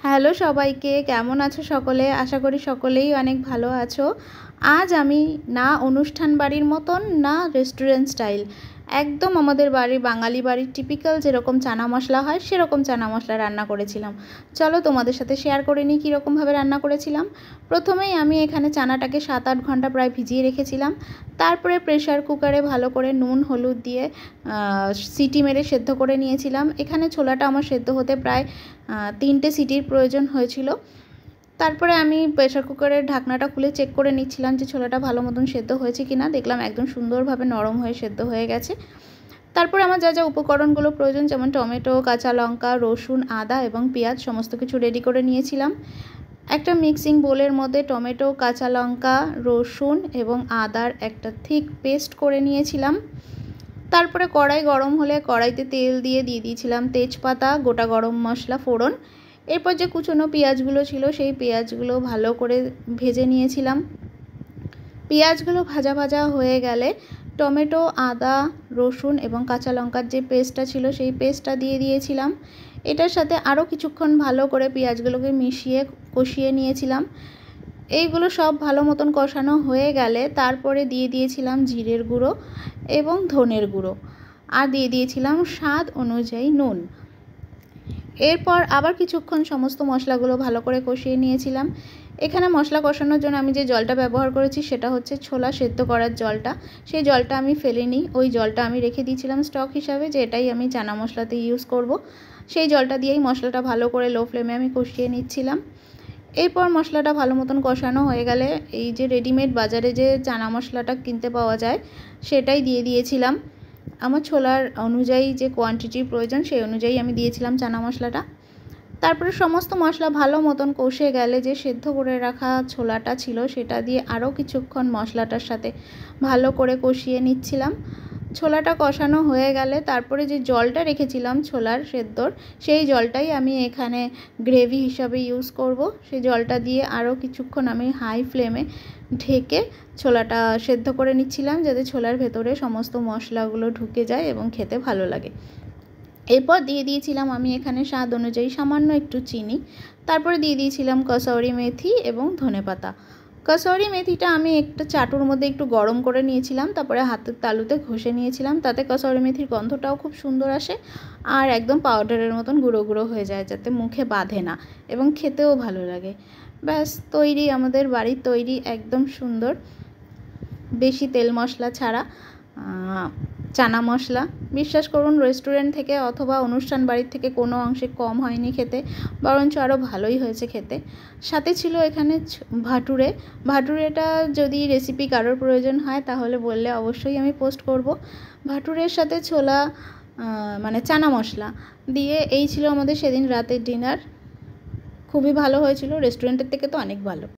Hello সবাইকে, কেমন আছো সকলে? আশা করি সকলেই অনেক ভালো আছো। আজ আমি না অনুষ্ঠান বাড়ির মতন না রেস্টুরেন্ট স্টাইল, একদম আমাদের বাড়ির বাঙালি বাড়ির টিপিক্যাল যেরকম চানা মশলা হয় সেরকম চানা মশলা রান্না করেছিলাম। চলো তোমাদের সাথে শেয়ার করে নিই কীরকমভাবে রান্না করেছিলাম। প্রথমেই আমি এখানে চানাটাকে 7-8 ঘন্টা প্রায় ভিজিয়ে রেখেছিলাম। তারপরে প্রেশার কুকারে ভালো করে নুন হলুদ দিয়ে সিটি মেরে সেদ্ধ করে নিয়েছিলাম। এখানে ছোলাটা আমার সেদ্ধ হতে প্রায় 3টে সিটির প্রয়োজন হয়েছিল। তারপরে আমি প্রেশার কুকারের ঢাকনাটা খুলে চেক করে নিচ্ছিলাম যে ছোলাটা ভালো মতন সেদ্ধ হয়েছে কিনা। দেখলাম একদম সুন্দরভাবে নরম হয়ে সেদ্ধ হয়ে গেছে। তারপরে আমার যা যা উপকরণগুলো প্রয়োজন, যেমন টমেটো, কাঁচা লঙ্কা, রসুন, আদা এবং পেঁয়াজ, সমস্ত কিছু রেডি করে নিয়েছিলাম। একটা মিক্সিং বোলের মধ্যে টমেটো, কাঁচা লঙ্কা, রসুন এবং আদার একটা থিক পেস্ট করে নিয়েছিলাম। তারপরে কড়াই গরম হলে কড়াইতে তেল দিয়ে দিয়েছিলাম তেজপাতা, গোটা গরম মশলা ফোড়ন। এরপর যে কুচনো পেঁয়াজগুলো ছিল সেই পেঁয়াজগুলো ভালো করে ভেজে নিয়েছিলাম। পেঁয়াজগুলো ভাজা ভাজা হয়ে গেলে টমেটো, আদা, রসুন এবং কাঁচা লঙ্কার যে পেস্টটা ছিল সেই পেস্টটা দিয়ে দিয়েছিলাম। এটার সাথে আরও কিছুক্ষণ ভালো করে পেঁয়াজগুলোকে মিশিয়ে কষিয়ে নিয়েছিলাম। এইগুলো সব ভালো মতন কষানো হয়ে গেলে তারপরে দিয়ে দিয়েছিলাম জিরের গুঁড়ো এবং ধনের গুঁড়ো, আর দিয়ে দিয়েছিলাম স্বাদ অনুযায়ী নুন। এরপর আবার কিছুক্ষণ সমস্ত মশলাগুলো ভালো করে কষিয়ে নিয়েছিলাম। এখানে মশলা কষানোর জন্য আমি যে জলটা ব্যবহার করেছি সেটা হচ্ছে ছোলা সেদ্ধ করার জলটা। সেই জলটা আমি ফেলিনি, ওই জলটা আমি রেখে দিয়েছিলাম স্টক হিসাবে, যে এটাই আমি চানা মশলাতে ইউজ করব। সেই জলটা দিয়েই মশলাটা ভালো করে লো ফ্লেমে আমি কষিয়ে নিচ্ছিলাম। এরপর মশলাটা ভালো মতন কষানো হয়ে গেলে এই যে রেডিমেড বাজারে যে চানা মশলাটা কিনতে পাওয়া যায় সেটাই দিয়ে দিয়েছিলাম। আমার ছোলার অনুযায়ী যে কোয়ান্টিটির প্রয়োজন সেই অনুযায়ী আমি দিয়েছিলাম চানা মশলাটা। তারপরে সমস্ত মশলা ভালো মতন কষে গেলে যে সেদ্ধ করে রাখা ছোলাটা ছিল সেটা দিয়ে আরও কিছুক্ষণ মশলাটার সাথে ভালো করে কষিয়ে নিচ্ছিলাম। ছোলাটা কষানো হয়ে গেলে তারপরে যে জলটা রেখেছিলাম ছোলার সেদ্ধর, সেই জলটাই আমি এখানে গ্রেভি হিসাবে ইউজ করব। সেই জলটা দিয়ে আরও কিছুক্ষণ আমি হাই ফ্লেমে ঢেকে ছোলাটা সেদ্ধ করে নিচ্ছিলাম, যাতে ছোলার ভেতরে সমস্ত মশলাগুলো ঢুকে যায় এবং খেতে ভালো লাগে। এরপর দিয়ে দিয়েছিলাম আমি এখানে স্বাদ অনুযায়ী সামান্য একটু চিনি। তারপরে দিয়ে দিয়েছিলাম কসৌরি মেথি এবং ধনেপাতা। কসৌরি মেথিটা আমি একটা চাটুর মধ্যে একটু গরম করে নিয়েছিলাম, তারপরে হাতের তালুতে ঘষে নিয়েছিলাম, তাতে কসৌরি মেথির গন্ধটাও খুব সুন্দর আসে আর একদম পাউডারের মতন গুঁড়ো গুঁড়ো হয়ে যায়, যাতে মুখে বাঁধে না এবং খেতেও ভালো লাগে। ব্যাস তৈরি আমাদের বাড়ির তৈরি একদম সুন্দর, বেশি তেল মশলা ছাড়া চানা মশলা। বিশ্বাস করুন, রেস্টুরেন্ট থেকে অথবা অনুষ্ঠান বাড়ির থেকে কোনো অংশে কম হয়নি খেতে, বরঞ্চ আরও ভালোই হয়েছে খেতে। সাথে ছিল এখানে ভাটুরে। ভাটুরেটা যদি রেসিপি কারোর প্রয়োজন হয় তাহলে বললে অবশ্যই আমি পোস্ট করব। ভাটুরের সাথে ছোলা মানে চানা মশলা দিয়ে এই ছিল আমাদের সেদিন রাতের ডিনার। খুবই ভালো হয়েছিল, রেস্টুরেন্টের থেকে তো অনেক ভালো।